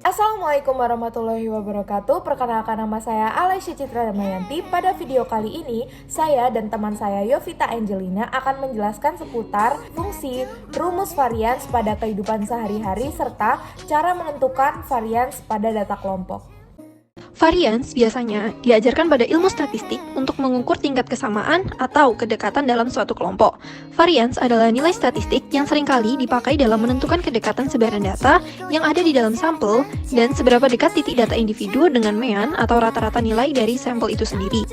Assalamualaikum warahmatullahi wabarakatuh. Perkenalkan, nama saya Alesya Citra Damayanti. Pada video kali ini, saya dan teman saya Yovita Angelina akan menjelaskan seputar fungsi rumus varians pada kehidupan sehari-hari serta cara menentukan varians pada data kelompok. Varians biasanya diajarkan pada ilmu statistik untuk mengukur tingkat kesamaan atau kedekatan dalam suatu kelompok. Varians adalah nilai statistik yang seringkali dipakai dalam menentukan kedekatan sebaran data yang ada di dalam sampel dan seberapa dekat titik data individu dengan mean atau rata-rata nilai dari sampel itu sendiri.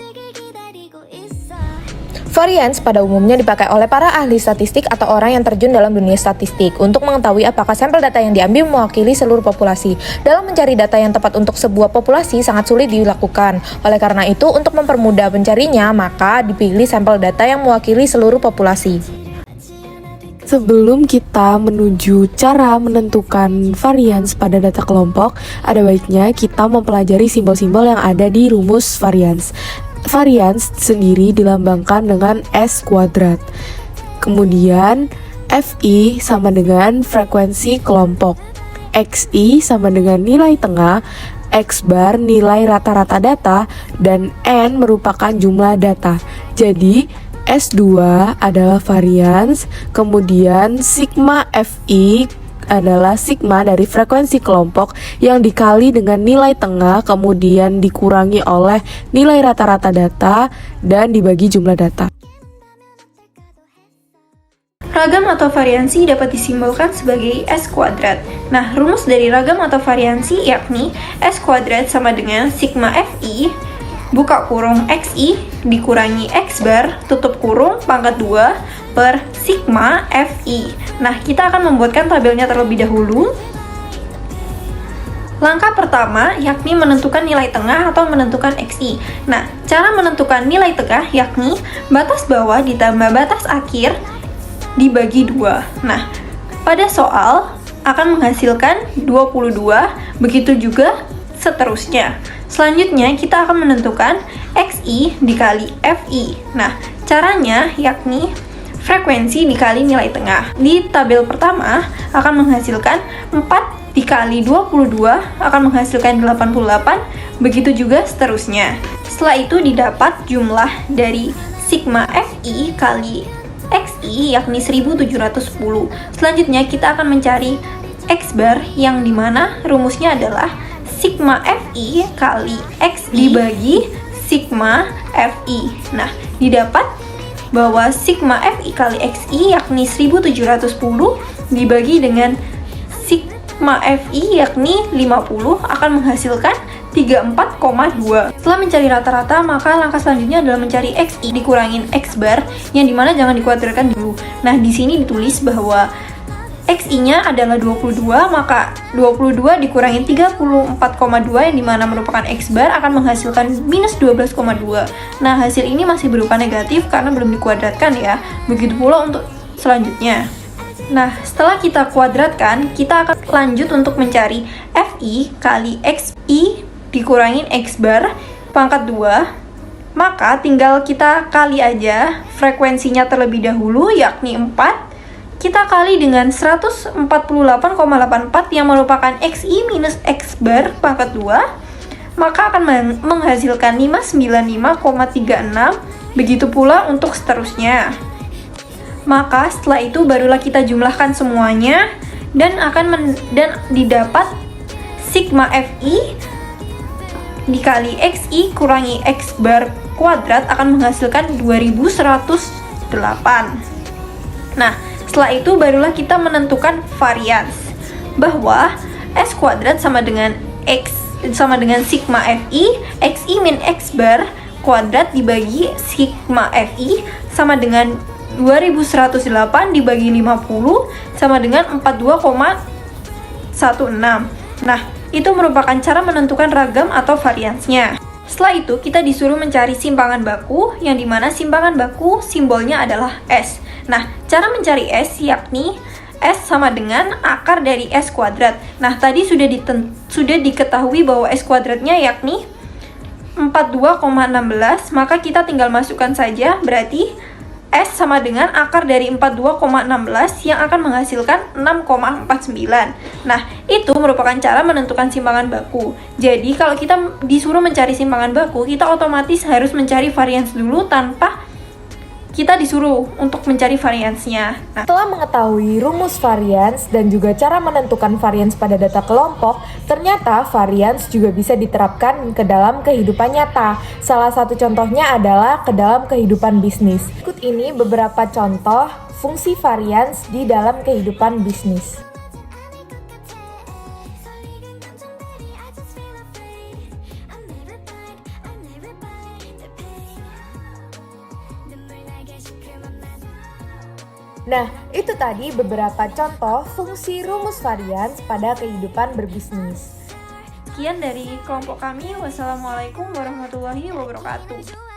Varians pada umumnya dipakai oleh para ahli statistik atau orang yang terjun dalam dunia statistik untuk mengetahui apakah sampel data yang diambil mewakili seluruh populasi. Dalam mencari data yang tepat untuk sebuah populasi sangat sulit dilakukan. Oleh karena itu, untuk mempermudah pencarinya, maka dipilih sampel data yang mewakili seluruh populasi. Sebelum kita menuju cara menentukan varians pada data kelompok, ada baiknya kita mempelajari simbol-simbol yang ada di rumus varians. Varians sendiri dilambangkan dengan S kuadrat. Kemudian FI sama dengan frekuensi kelompok, XI sama dengan nilai tengah, X bar nilai rata-rata data, dan N merupakan jumlah data. Jadi S2 adalah varians, kemudian sigma FI adalah sigma dari frekuensi kelompok yang dikali dengan nilai tengah, kemudian dikurangi oleh nilai rata-rata data dan dibagi jumlah data. Ragam atau variansi dapat disimbolkan sebagai S kuadrat. Nah, rumus dari ragam atau variansi yakni S kuadrat sama dengan sigma FI buka kurung XI dikurangi X bar tutup kurung pangkat 2 per sigma FI. Nah, kita akan membuatkan tabelnya terlebih dahulu. Langkah pertama yakni menentukan nilai tengah atau menentukan XI. Nah, cara menentukan nilai tengah yakni batas bawah ditambah batas akhir dibagi 2. Nah, pada soal akan menghasilkan 22, begitu juga seterusnya. Selanjutnya kita akan menentukan XI dikali FI. Nah, caranya yakni frekuensi dikali nilai tengah. Di tabel pertama akan menghasilkan 4 dikali 22 akan menghasilkan 88, begitu juga seterusnya. Setelah itu didapat jumlah dari sigma FI kali XI yakni 1710. Selanjutnya kita akan mencari X bar yang dimana rumusnya adalah sigma FI kali XI dibagi sigma FI. Nah, didapat bahwa sigma FI kali XI yakni 1710 dibagi dengan sigma FI yakni 50 akan menghasilkan 34,2. Setelah mencari rata-rata, maka langkah selanjutnya adalah mencari XI dikurangin X bar yang dimana jangan dikuadratkan dulu. Nah, di sini ditulis bahwa XI-nya adalah 22, maka 22 dikurangi 34,2 yang dimana merupakan X bar akan menghasilkan minus 12,2. Nah, hasil ini masih berupa negatif karena belum dikuadratkan ya. Begitu pula untuk selanjutnya. Nah, setelah kita kuadratkan, kita akan lanjut untuk mencari FI kali XI dikurangin X bar pangkat 2. Maka tinggal kita kali aja frekuensinya terlebih dahulu yakni 4. Kita kali dengan 148,84 yang merupakan XI minus X bar pangkat 2, maka akan menghasilkan 595,36, begitu pula untuk seterusnya. Maka setelah itu barulah kita jumlahkan semuanya dan didapat sigma FI dikali XI kurangi X bar kuadrat akan menghasilkan 2108. Nah, setelah itu barulah kita menentukan varians bahwa S kuadrat sama dengan sigma FI, XI min X bar kuadrat dibagi sigma FI sama dengan 2108 dibagi 50 sama dengan 42,16. Nah, itu merupakan cara menentukan ragam atau variansnya. Setelah itu kita disuruh mencari simpangan baku yang dimana simpangan baku simbolnya adalah S. Nah, cara mencari S yakni S sama dengan akar dari S kuadrat. Nah, tadi sudah diketahui bahwa S kuadratnya yakni 42,16, maka kita tinggal masukkan saja, berarti S sama dengan akar dari 42,16 yang akan menghasilkan 6,49. Nah, itu merupakan cara menentukan simpangan baku. Jadi, kalau kita disuruh mencari simpangan baku, kita otomatis harus mencari varians dulu tanpa kita disuruh untuk mencari variansnya. Nah, Setelah mengetahui rumus varians dan juga cara menentukan varians pada data kelompok, ternyata varians juga bisa diterapkan ke dalam kehidupan nyata. Salah satu contohnya adalah ke dalam kehidupan bisnis. Berikut ini beberapa contoh fungsi varians di dalam kehidupan bisnis. Nah, itu tadi beberapa contoh fungsi rumus varians pada kehidupan berbisnis. sekian dari kelompok kami. Wassalamualaikum warahmatullahi wabarakatuh.